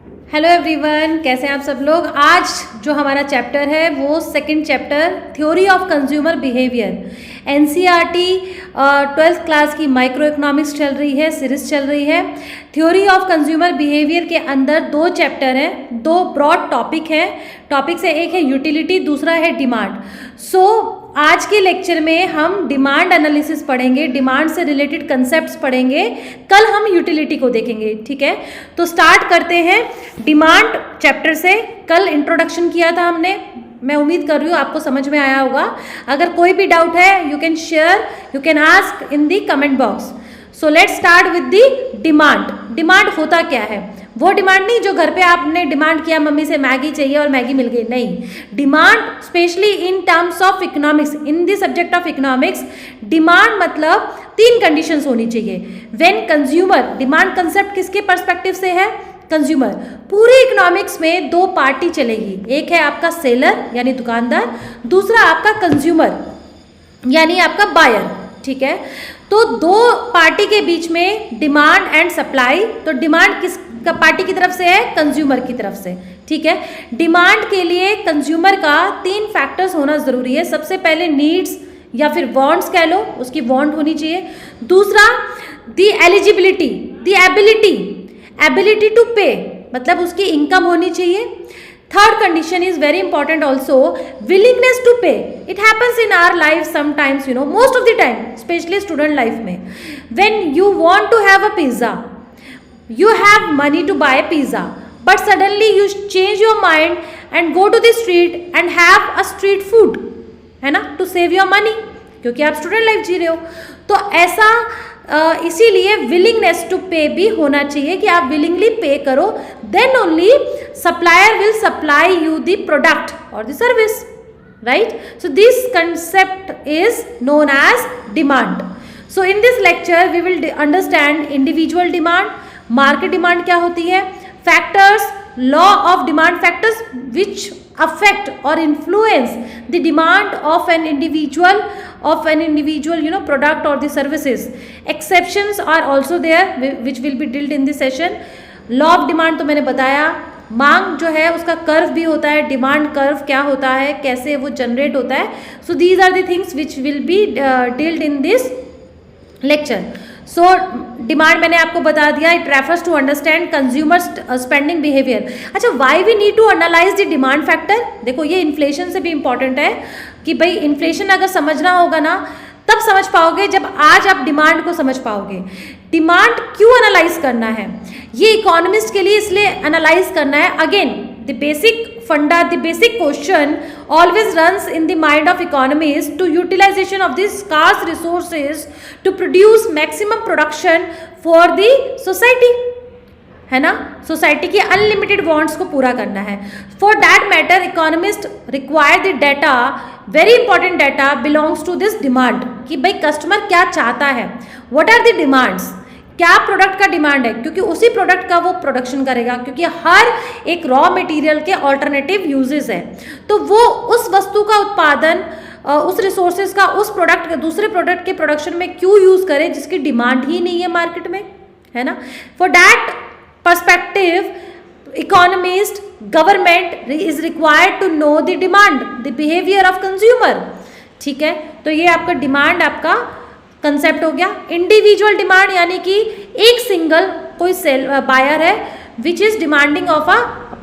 Hello everyone, कैसे हैं आप सब लोग। आज जो हमारा चैप्टर है वो second chapter theory of consumer behaviour. NCERT 12th class की माइक्रो इकोनॉमिक्स चल रही है, सीरीज चल रही है। थ्योरी ऑफ कंज्यूमर बिहेवियर के अंदर दो चैप्टर हैं, दो ब्रॉड टॉपिक हैं। टॉपिक से एक है यूटिलिटी, दूसरा है डिमांड। आज के लेक्चर में हम डिमांड एनालिसिस पढ़ेंगे, डिमांड से रिलेटेड कंसेप्ट्स पढ़ेंगे। कल हम यूटिलिटी को देखेंगे, ठीक है। तो स्टार्ट करते हैं डिमांड चैप्टर से। कल इंट्रोडक्शन किया था हमने, मैं उम्मीद कर रही हूँ आपको समझ में आया होगा। अगर कोई भी डाउट है you can share, you can ask in the comment box. So let's start with the demand. Demand होता क्या है? वो डिमांड नहीं जो घर पे आपने डिमांड किया मम्मी से मैगी चाहिए और मैगी मिल गई, नहीं। Demand specially in terms of economics, in the subject of economics, demand मतलब तीन कंडीशंस होनी चाहिए। व्हेन कंज्यूमर, डिमांड कंसेप्ट किसके पर्सपेक्टिव से है? कंज्यूमर। पूरे इकोनॉमिक्स में दो पार्टी चलेगी, एक है आपका सेलर यानी दुकानदार, दूसरा आपका कंज्यूमर यानी आपका बायर, ठीक है। तो दो पार्टी के बीच में डिमांड एंड सप्लाई। तो डिमांड किस पार्टी की तरफ से है? कंज्यूमर की तरफ से, ठीक है। डिमांड के लिए कंज्यूमर का तीन फैक्टर्स होना जरूरी है। सबसे पहले नीड्स या फिर वांट्स कह लो, उसकी वांट होनी चाहिए। दूसरा the eligibility, the ability to pay, मतलब उसकी इनकम होनी चाहिए। Third condition is very important also, willingness to pay. It happens in our life sometimes, you know, most of the time, specially student life में। When you want to have a pizza, you have money to buy pizza, but suddenly you change your mind and go to the street and have a street food, है ना, to save your money, क्योंकि आप student life जी रहे हो। तो ऐसा इसीलिए willingness to पे भी होना चाहिए कि आप विलिंगली पे करो, then only supplier will supply you the product और the service, right. So this concept is known as demand. So in this lecture we will understand individual demand, market demand क्या होती है, factors, law of demand, factors which affect और influence the demand of an individual you know product और the services. Exceptions are also there which will be dealt in this session. Law of demand तो मैंने बताया, मांग जो है उसका curve भी होता है, डिमांड कर्व क्या होता है, कैसे वो जनरेट होता है। So these are the things which will be dealt in this lecture. So demand मैंने आपको बता दिया, it refers to understand consumer spending behaviour. अच्छा, why we need to analyse the demand factor? देखो ये इन्फ्लेशन से भी इंपॉर्टेंट है कि भाई इन्फ्लेशन अगर समझना होगा ना तब समझ पाओगे जब आज आप डिमांड को समझ पाओगे। डिमांड क्यों एनालाइज करना है? ये इकोनॉमिस्ट के लिए इसलिए एनालाइज करना है। Again the basic question always runs in the mind of economists to utilization of these scarce resources to produce maximum production for the society, है ना। सोसाइटी की अनलिमिटेड वांट्स को पूरा करना है। For that matter economist require the data, very important data belongs to this demand, कि भाई customer क्या चाहता है, व्हाट आर द डिमांड्स, क्या प्रोडक्ट का डिमांड है, क्योंकि उसी प्रोडक्ट का वो प्रोडक्शन करेगा, क्योंकि हर एक रॉ मटेरियल के ऑल्टरनेटिव यूजेस है। तो वो उस वस्तु का उत्पादन, उस रिसोर्सेज का उस प्रोडक्ट के दूसरे प्रोडक्ट के प्रोडक्शन में क्यों यूज करे जिसकी डिमांड ही नहीं है मार्केट में, है ना। For that perspective economist, government is required to know the demand, the behaviour of consumer, ठीक है। तो ये आपका डिमांड आपका कंसेप्ट हो गया। इंडिविजुअल डिमांड यानी कि एक सिंगल कोई सेल बायर है which is demanding of a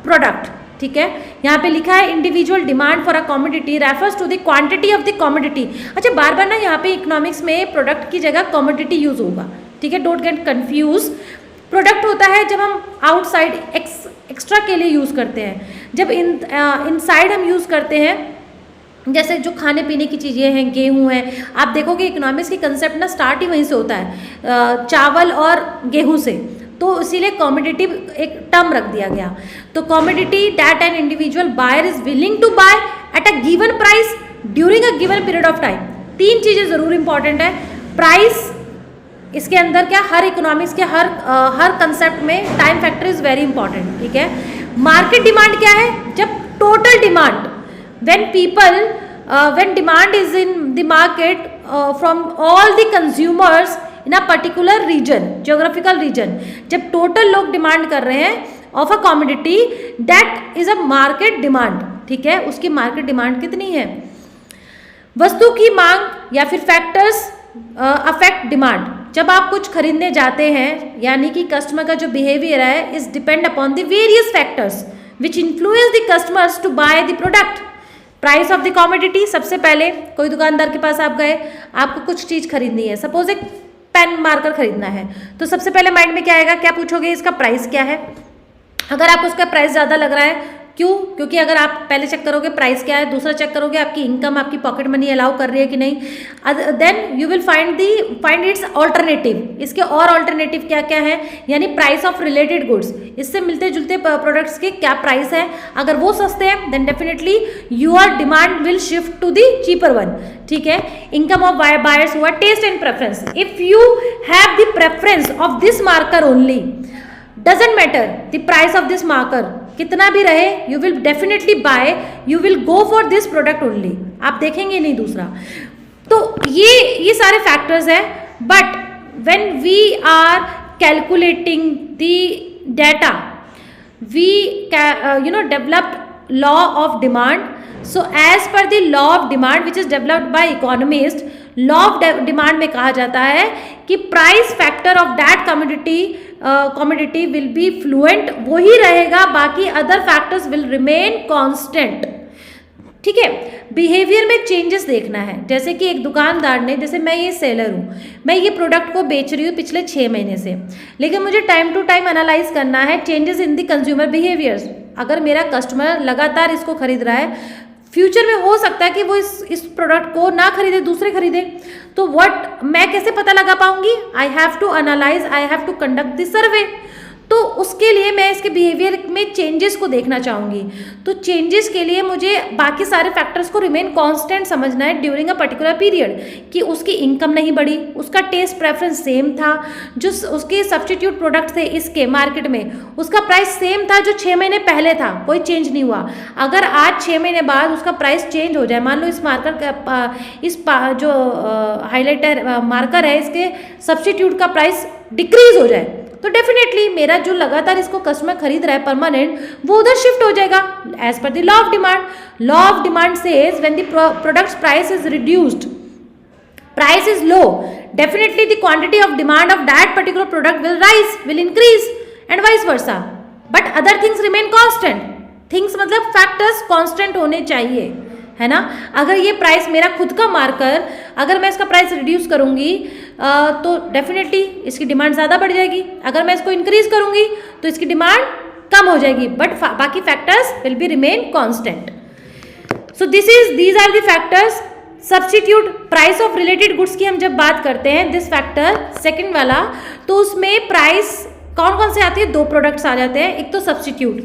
product, ठीक है। यहाँ पे लिखा है individual demand for a commodity refers to the quantity of the commodity. अच्छा, बार बार ना यहाँ पे इकोनॉमिक्स में प्रोडक्ट की जगह कमोडिटी यूज होगा, ठीक है, डोंट गेट कंफ्यूज। प्रोडक्ट होता है जब हम आउटसाइड एक्स्ट्रा के लिए यूज करते हैं, जब इनसाइड हम यूज करते हैं, जैसे जो खाने पीने की चीज़ें हैं, गेहूं है। आप देखोगे इकोनॉमिक्स की कंसेप्ट ना स्टार्ट ही वहीं से होता है, चावल और गेहूं से, तो इसीलिए कमोडिटी एक टर्म रख दिया गया। तो commodity that an individual buyer is willing to buy at a given price during a given period of time. तीन चीज़ें जरूर इंपॉर्टेंट है। प्राइस, इसके अंदर क्या, हर इकोनॉमिक्स के हर कंसेप्ट में time factor is very important, ठीक है। मार्केट डिमांड क्या है? जब total demand, when demand is in the market from all the consumers in a particular region, geographical region, जब टोटल लोग डिमांड कर रहे हैं of a commodity that is a market demand, ठीक है, उसकी मार्केट डिमांड कितनी है। वस्तु की मांग या फिर फैक्टर्स अफेक्ट डिमांड, जब आप कुछ खरीदने जाते हैं यानी कि कस्टमर का जो बिहेवियर है is depend upon the various factors which influence the customers to buy the product. Price of the commodity, सबसे पहले कोई दुकानदार के पास आप गए, आपको कुछ चीज खरीदनी है, सपोज एक पेन मार्कर खरीदना है, तो सबसे पहले माइंड में क्या आएगा, क्या पूछोगे, इसका प्राइस क्या है। अगर आपको उसका प्राइस ज़्यादा लग रहा है, क्यों, क्योंकि अगर आप पहले चेक करोगे प्राइस क्या है, दूसरा चेक करोगे आपकी इनकम, आपकी पॉकेट मनी अलाउ कर रही है कि नहीं, then you will find its alternative. इसके और ऑल्टरनेटिव क्या क्या है, यानी प्राइस ऑफ रिलेटेड गुड्स, इससे मिलते जुलते प्रोडक्ट्स के क्या प्राइस है, अगर वो सस्ते हैं then definitely your demand will shift to the cheaper one, ठीक है। इनकम ऑफ बायर्स हुआ, taste and preference, if you have the preference of this marker only, doesn't matter the price of this marker कितना भी रहे, you will definitely buy, you will go for this product only, आप देखेंगे नहीं दूसरा। तो ये सारे फैक्टर्स हैं, but when we are calculating the data we developed law of demand. So as per the law of demand which is developed by economist, law of demand में कहा जाता है कि price factor of that commodity will be fluent, वो ही रहेगा, बाकी other factors will remain constant, ठीक है। बिहेवियर में चेंजेस देखना है, जैसे कि एक दुकानदार ने, जैसे मैं ये सेलर हूँ, मैं ये प्रोडक्ट को बेच रही हूँ पिछले 6 महीने से, लेकिन मुझे टाइम टू टाइम एनालाइज करना है changes in the consumer behaviours. अगर मेरा कस्टमर लगातार इसको खरीद रहा है, फ्यूचर में हो सकता है कि वो इस प्रोडक्ट को ना खरीदे, दूसरे खरीदे, तो मैं कैसे पता लगा पाऊंगी, I have to analyse, I have to conduct the survey. तो उसके लिए मैं इसके बिहेवियर में चेंजेस को देखना चाहूँगी, तो चेंजेस के लिए मुझे बाकी सारे फैक्टर्स को रिमेन कांस्टेंट समझना है ड्यूरिंग अ पर्टिकुलर पीरियड, कि उसकी इनकम नहीं बढ़ी, उसका टेस्ट प्रेफरेंस सेम था, जो उसके सब्स्टिट्यूट प्रोडक्ट थे इसके मार्केट में, उसका प्राइस सेम था जो 6 महीने पहले था, कोई चेंज नहीं हुआ। अगर आज 6 महीने बाद उसका प्राइस चेंज हो जाए, मान लो इस मार्कर का जो हाईलाइटर मार्कर है, इसके सब्स्टिट्यूट का प्राइस डिक्रीज हो जाए, तो डेफिनेटली मेरा जो लगातार इसको कस्टमर खरीद रहा है परमानेंट, वो उधर शिफ्ट हो जाएगा as per the law of demand. Law of demand says when the products price is reduced, price is low, definitely the quantity of demand of that particular product will increase and vice versa, but other things remain constant. Things मतलब factors constant होने चाहिए, है ना। अगर ये price मेरा खुद का मार्कर, अगर मैं इसका प्राइस रिड्यूस करूंगी तो डेफिनेटली इसकी डिमांड ज़्यादा बढ़ जाएगी, अगर मैं इसको इंक्रीज करूंगी तो इसकी डिमांड कम हो जाएगी, बट बाकी factors will be remain constant. So these are the factors. Substitute price of related goods की हम जब बात करते हैं, दिस फैक्टर सेकंड वाला, तो उसमें प्राइस कौन कौन से आते हैं, 2 प्रोडक्ट्स आ जाते हैं, एक तो सब्स्टिट्यूट,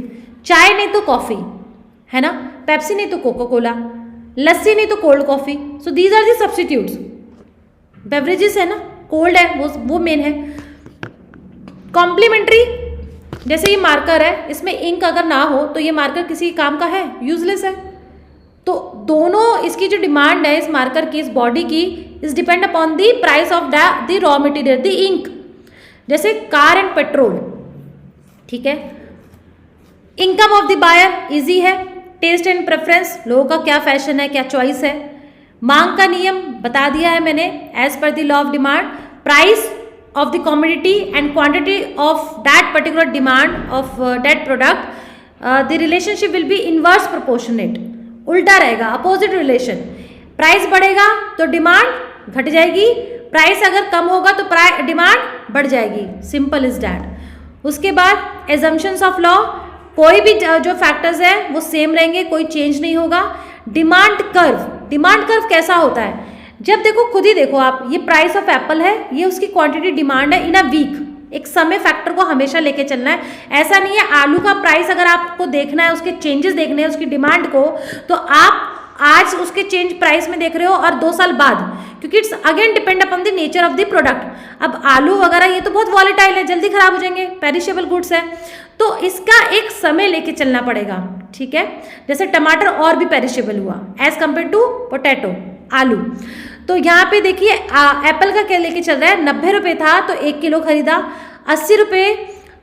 चाय नहीं तो कॉफ़ी, है ना, पेप्सी नहीं तो कोको कोला, लस्सी नहीं तो cold coffee. So these are the substitutes. Beverages है ना, कोल्ड है वो मेन है। कॉम्प्लीमेंट्री, जैसे ये मार्कर है, इसमें इंक अगर ना हो तो ये मार्कर किसी काम का है, यूजलेस है। तो दोनों इसकी जो डिमांड है इस मार्कर की, इस बॉडी की, is depend upon the price of the raw material, the ink. जैसे कार एंड पेट्रोल, ठीक है। Income of the buyer easy है, टेस्ट एंड प्रेफरेंस, लोगों का क्या फैशन है, क्या चॉइस है। मांग का नियम बता दिया है मैंने, as per the law of demand, price of the commodity and quantity of that particular demand of that product, the relationship will be inverse proportionate, उल्टा रहेगा, अपोजिट रिलेशन। प्राइस बढ़ेगा तो डिमांड घट जाएगी, प्राइस अगर कम होगा तो डिमांड बढ़ जाएगी, सिंपल इज दैट। उसके बाद एजम्पशंस ऑफ लॉ, कोई भी जो फैक्टर्स है वो सेम रहेंगे, कोई चेंज नहीं होगा। डिमांड कर्व कैसा होता है, जब देखो खुद ही देखो आप, ये प्राइस ऑफ एप्पल है, ये उसकी क्वांटिटी डिमांड है इन अ वीक, एक समय फैक्टर को हमेशा लेके चलना है। ऐसा नहीं है आलू का प्राइस अगर आपको देखना है, उसके चेंजेस देखने हैं, उसकी डिमांड को, तो आप आज उसके चेंज प्राइस में देख रहे हो और 2 साल बाद, क्योंकि it's again depend upon the nature of the product. अब आलू वगैरह ये तो बहुत वॉलेटाइल है, जल्दी खराब हो जाएंगे, पेरिशेबल गुड्स है, तो इसका एक समय लेके चलना पड़ेगा, ठीक है। जैसे टमाटर और भी पेरिशेबल हुआ एज कंपेयर टू पोटैटो, आलू। तो यहाँ पे देखिए एप्पल का क्या लेके चल रहा है, 90 रुपये था तो 1 किलो खरीदा, 80 रुपये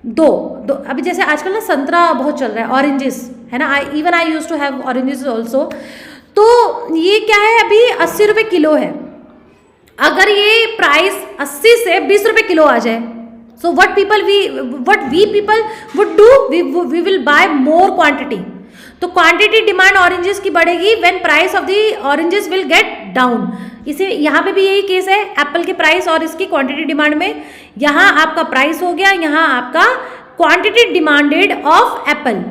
दो दो अभी जैसे आजकल ना संतरा बहुत चल रहा है, ऑरेंजेस है ना, even I use to have oranges also. तो ये क्या है, अभी 80 रुपये किलो है। अगर ये प्राइस 80 से 20 रुपये किलो आ जाए, so what we people would do, we will buy more quantity. तो क्वांटिटी डिमांड ऑरेंजेस की बढ़ेगी when price of the oranges will get down. इसे यहाँ पे भी यही केस है, एप्पल के प्राइस और इसकी क्वांटिटी डिमांड में। यहाँ आपका प्राइस हो गया, यहाँ आपका क्वांटिटी डिमांडेड ऑफ एप्पल।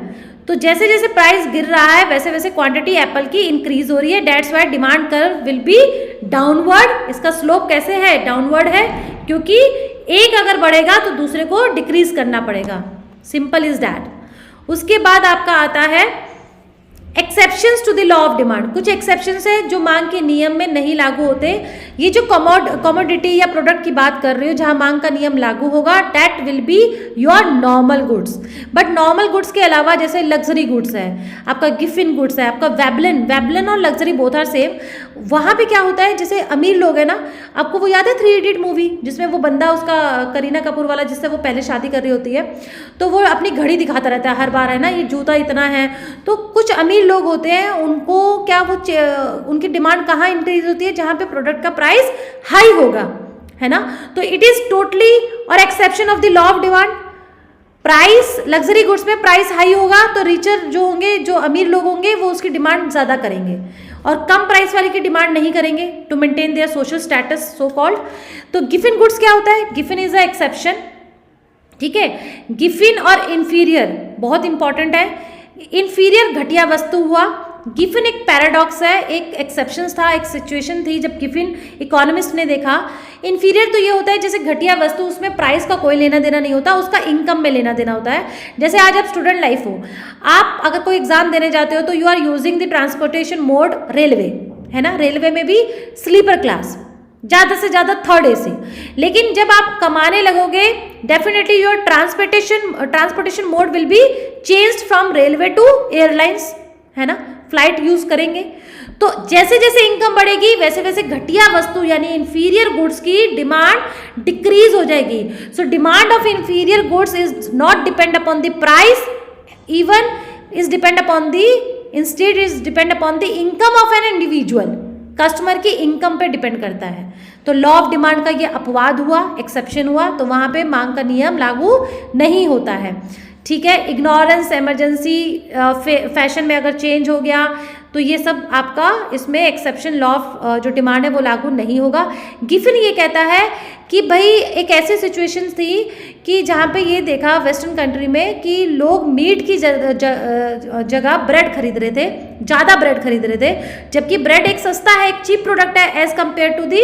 तो जैसे जैसे प्राइस गिर रहा है वैसे वैसे क्वांटिटी एप्पल की इंक्रीज हो रही है, that's why demand curve will be downward. इसका स्लोप कैसे है, डाउनवर्ड है, क्योंकि एक अगर बढ़ेगा तो दूसरे को डिक्रीज करना पड़ेगा, सिंपल इज दैट। उसके बाद आपका आता है exceptions to the law of demand. कुछ एक्सेप्शंस है जो मांग के नियम में नहीं लागू होते। ये जो कमोडिटी या प्रोडक्ट की बात कर रही हो जहां मांग का नियम लागू होगा, that will be your normal goods. But normal goods के अलावा जैसे लग्जरी गुड्स है, आपका गिफिन गुड्स है, आपका वेबलिन और लग्जरी बोथ आर सेम। वहां पे क्या होता है, जैसे अमीर लोग है ना, आपको वो याद है 3 इडियट मूवी जिसमें वो बंदा उसका करीना कपूर वाला जिससे वो पहले शादी कर रही होती है, तो वो अपनी घड़ी दिखाता रहता है हर बार, है ना, ये जूता इतना है। तो कुछ अमीर लोग होते हैं, उनको क्या वो उनकी डिमांड कहाँ इंक्रीज होती है, जहां पे प्रोडक्ट का प्राइस हाई होगा, है ना। तो इट इज टोटली और exception of the law of demand. Price luxury goods में प्राइस हाई होगा तो रिचर जो होंगे, जो अमीर लोग होंगे, वो उसकी डिमांड ज्यादा करेंगे और कम प्राइस वाले की डिमांड नहीं करेंगे to maintain their social status so called. तो गिफिन गुड्स क्या होता है, गिफिन इज अ एक्सेप्शन, ठीक है। गिफिन और इंफीरियर बहुत इंपॉर्टेंट है। इंफीरियर घटिया वस्तु हुआ, गिफिन एक पैराडॉक्स है, एक एक्सेप्शन था, एक सिचुएशन थी जब गिफिन इकोनॉमिस्ट ने देखा। इंफीरियर तो ये होता है जैसे घटिया वस्तु, उसमें प्राइस का कोई लेना देना नहीं होता, उसका इनकम में लेना देना होता है। जैसे आज आप स्टूडेंट लाइफ हो, आप अगर कोई एग्जाम देने जाते हो तो you are using the transportation mode railway, है ना। रेलवे में भी स्लीपर क्लास, ज़्यादा से ज़्यादा 3rd AC। लेकिन जब आप कमाने लगोगे, definitely your transportation mode will be changed from railway to airlines, है ना, फ्लाइट यूज करेंगे। तो जैसे जैसे इनकम बढ़ेगी वैसे वैसे घटिया वस्तु यानी इंफीरियर गुड्स की डिमांड डिक्रीज हो जाएगी। So demand of inferior goods is not depend upon the price, even is depend upon the instead is depend upon the income of an individual. Customer की इनकम पे depend करता है। तो law of demand का ये अपवाद हुआ, exception हुआ, तो वहां पे मांग का नियम लागू नहीं होता है, ठीक है। इग्नोरेंस, इमरजेंसी, फैशन में अगर चेंज हो गया तो ये सब आपका इसमें एक्सेप्शन लॉ ऑफ जो डिमांड है वो लागू नहीं होगा। गिफिन ये कहता है कि भाई एक ऐसी सिचुएशन थी कि जहाँ पे ये देखा वेस्टर्न कंट्री में कि लोग मीट की जगह ब्रेड खरीद रहे थे, ज़्यादा ब्रेड खरीद रहे थे, जबकि ब्रेड एक सस्ता है, एक चीप प्रोडक्ट है as compare to the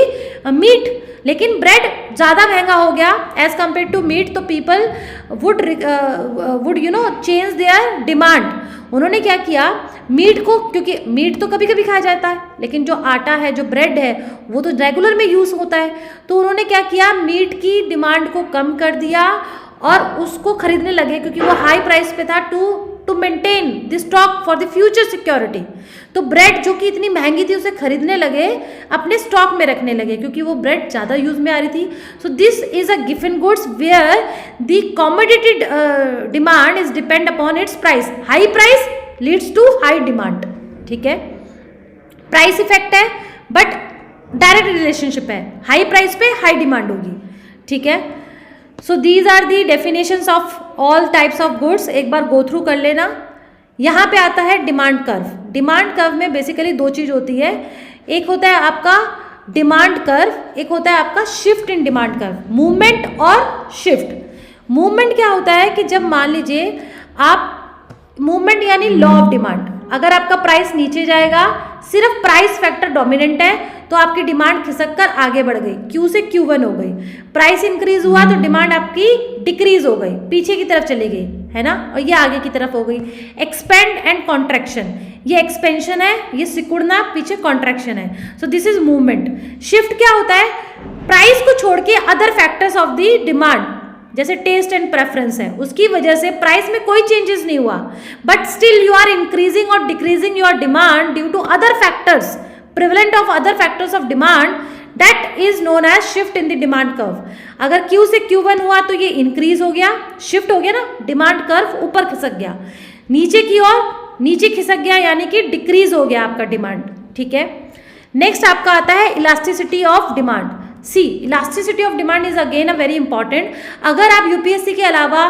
meat. लेकिन ब्रेड ज़्यादा महंगा हो गया एज कम्पेयर टू मीट, तो people would you know change their demand. उन्होंने क्या किया, मीट को, क्योंकि मीट तो कभी कभी खाया जाता है लेकिन जो आटा है, जो ब्रेड है, वो तो रेगुलर में यूज़ होता है। तो उन्होंने क्या किया, मीट की डिमांड को कम कर दिया और उसको खरीदने लगे क्योंकि वो हाई प्राइस पे था, to maintain the stock for the future security. तो ब्रेड जो कि इतनी महंगी थी उसे खरीदने लगे, अपने स्टॉक में रखने लगे क्योंकि वो ब्रेड ज़्यादा यूज में आ रही थी। So this is a Giffen goods where the commodity demand is depend upon its price. High price leads to high demand, ठीक है। प्राइस इफेक्ट है बट डायरेक्ट रिलेशनशिप है, हाई प्राइस पे हाई डिमांड होगी, ठीक है। So these are the definitions of all types of goods, एक बार गो थ्रू कर लेना। यहाँ पे आता है डिमांड कर्व। डिमांड कर्व में बेसिकली 2 चीज़ होती है, एक होता है आपका डिमांड कर्व, एक होता है आपका shift in demand curve, movement और शिफ्ट। मूवमेंट क्या होता है कि जब मान लीजिए आप, मूवमेंट यानी लॉ ऑफ डिमांड, अगर आपका प्राइस नीचे जाएगा, सिर्फ प्राइस फैक्टर डोमिनेंट है तो आपकी डिमांड खिसक कर आगे बढ़ गई, Q से Q1 हो गई। प्राइस इंक्रीज हुआ तो डिमांड आपकी डिक्रीज हो गई, पीछे की तरफ चली गई, है ना, और ये आगे की तरफ हो गई। एक्सपेंड एंड कॉन्ट्रैक्शन, ये एक्सपेंशन है, ये सिकुड़ना, पीछे कॉन्ट्रैक्शन है। सो दिस इज मूवमेंट। शिफ्ट क्या होता है, प्राइस को छोड़ के other factors of the demand, जैसे टेस्ट एंड प्रेफरेंस है, उसकी वजह से प्राइस में कोई चेंजेस नहीं हुआ but still you are increasing और decreasing your demand due to other factors, prevalent of other factors of demand that is known as shift in the demand curve. अगर Q से Q1 हुआ तो ये इंक्रीज हो गया, शिफ्ट हो गया ना, डिमांड कर्व ऊपर खिसक गया, नीचे की ओर नीचे खिसक गया, यानी कि डिक्रीज हो गया आपका डिमांड। ठीक है, नेक्स्ट आपका आता है elasticity of demand. See, elasticity of demand is again a very important. अगर आप यूपीएससी के अलावा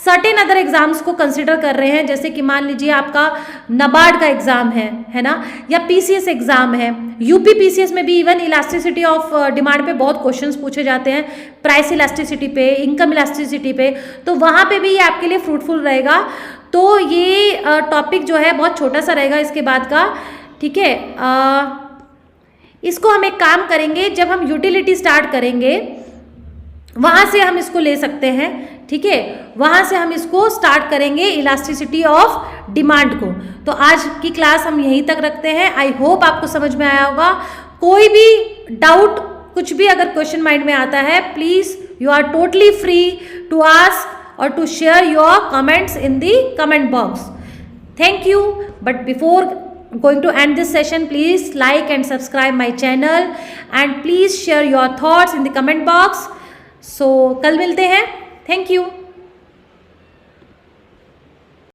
सर्टेन अदर एग्जाम्स को कंसिडर कर रहे हैं, जैसे कि मान लीजिए आपका नबार्ड का एग्जाम है ना, या पीसीएस एग्जाम है, यूपी पीसीएस में भी इवन इलास्टिसिटी ऑफ डिमांड पे बहुत क्वेश्चंस पूछे जाते हैं, प्राइस इलास्टिसिटी पे, इनकम इलास्टिसिटी पे, तो वहाँ पे भी ये आपके लिए फ्रूटफुल रहेगा। तो ये टॉपिक जो है बहुत छोटा सा रहेगा इसके बाद का। ठीक है, इसको हम एक काम करेंगे, जब हम यूटिलिटी स्टार्ट करेंगे वहाँ से हम इसको ले सकते हैं। ठीक है, वहाँ से हम इसको स्टार्ट करेंगे इलास्टिसिटी ऑफ डिमांड को। तो आज की क्लास हम यहीं तक रखते हैं। आई होप आपको समझ में आया होगा। कोई भी डाउट, कुछ भी अगर क्वेश्चन माइंड में आता है, please you are totally free to ask और to share your comments in the comment box. Thank you. But before going to end this session, please like and subscribe my channel and please share your thoughts in the comment box. So कल मिलते हैं। Thank you.